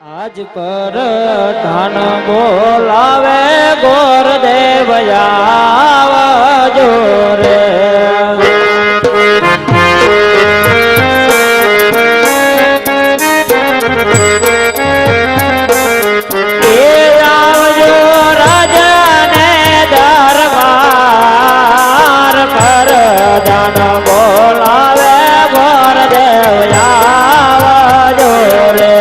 આજ પર ધન બોલાવે ગોરદેવ આવજો રે આવજો રાજાને દરબાર પર ધન બોલાવે ગોરદેવ આવજો રે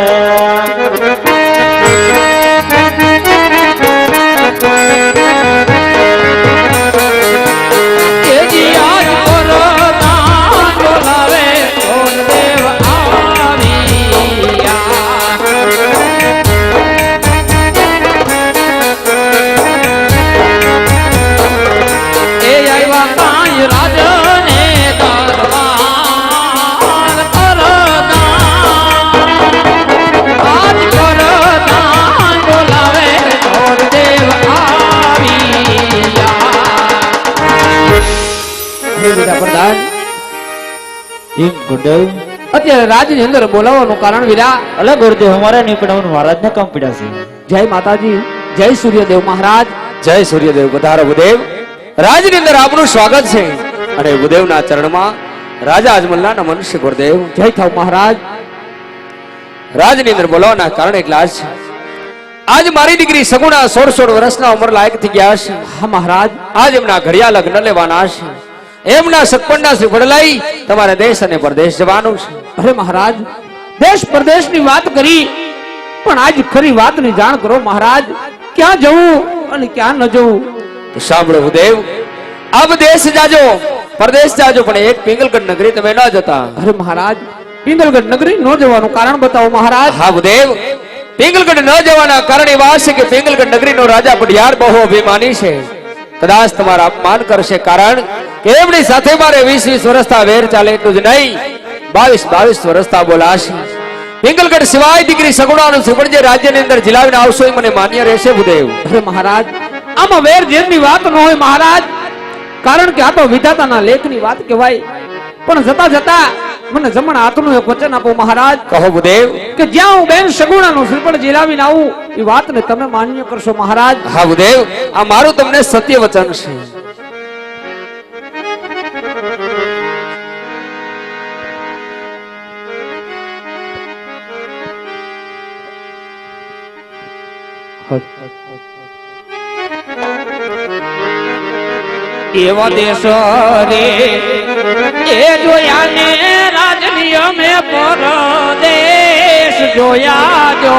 અત્યારે રાજની અંદર બોલાવવાનું કારણ વીરા અલગ ગુરુદેવ અમારે નહીં પણ મહારાજ ને કામ પીડા છે. જય માતાજી, જય સૂર્યદેવ મહારાજ. જય સૂર્યદેવ. પધારો ભૂદેવ. રાજની અંદર આપનું સ્વાગત છે અને ભૂદેવના ચરણમાં રાજા અજમલના નમન છે. ગુરુદેવ જય થાવ મહારાજ. રાજની અંદર બોલાવવાના કારણ એટલા જ છે. આજ મારી દીકરી સગુણા 16 વર્ષના ઉંમર લાયક થઈ ગયા છે. હા મહારાજ. આજ એમના ઘડિયા લગ્ન લેવાના છે. એમના સગપણના શ્રીફળ લઈ તમારે દેશ અને પરદેશ જવાનું છે. અરે મહારાજ, દેશ પરદેશની વાત કરી પણ આજ ખરી વાતની જાણ કરો મહારાજ. ક્યાં જવું અને ક્યાં ન જવું? તો સાંભળો ભૂદેવ, આપ દેશ જાજો, પરદેશ જાજો, પણ એક પિંગલગઢ નગરી તમે ન જતા. અરે મહારાજ, પિંગલગઢ નગરી ન જવાનું કારણ બતાવો મહારાજ. હા ભૂદેવ, પિંગલગઢ ન જવાના કારણ એવા છે કે પિંગલગઢ નગરીનો રાજા પઢિયાર બહુ અભિમાની છે. કદાચ તમારા અપમાન કરશે, કારણ કે એમની સાથે મારે 20 વર્ષના વેર ચાલે એટલું જ નહીં, 22 વર્ષના બોલાશે. પિંગલગઢ સિવાય દીકરી સગુણાનું શ્રીફળ જે રાજ્યની અંદર જિલાવીને આવશો એ મને માન્ય રહેશે ભૂદેવ. અરે મહારાજ, આમાં વેર જેની વાત ન હોય મહારાજ, કારણ કે આ તો વિધાતાના લેખની વાત કહેવાય. પણ જતા જતા મને જમણ હાથનું એક વચન આપો મહારાજ. કહો ભૂદેવ. કે જ્યાં હું બેન સગુણાનું શ્રીફળ જીલાવીને આવું એ વાતને તમે માન્ય કરશો મહારાજ. હા ભૂદેવ, આ મારું તમને સત્ય વચન છે. એવો દેશ રે એ જોયા ને રાજનીય મેં પરદેશ જોયા જો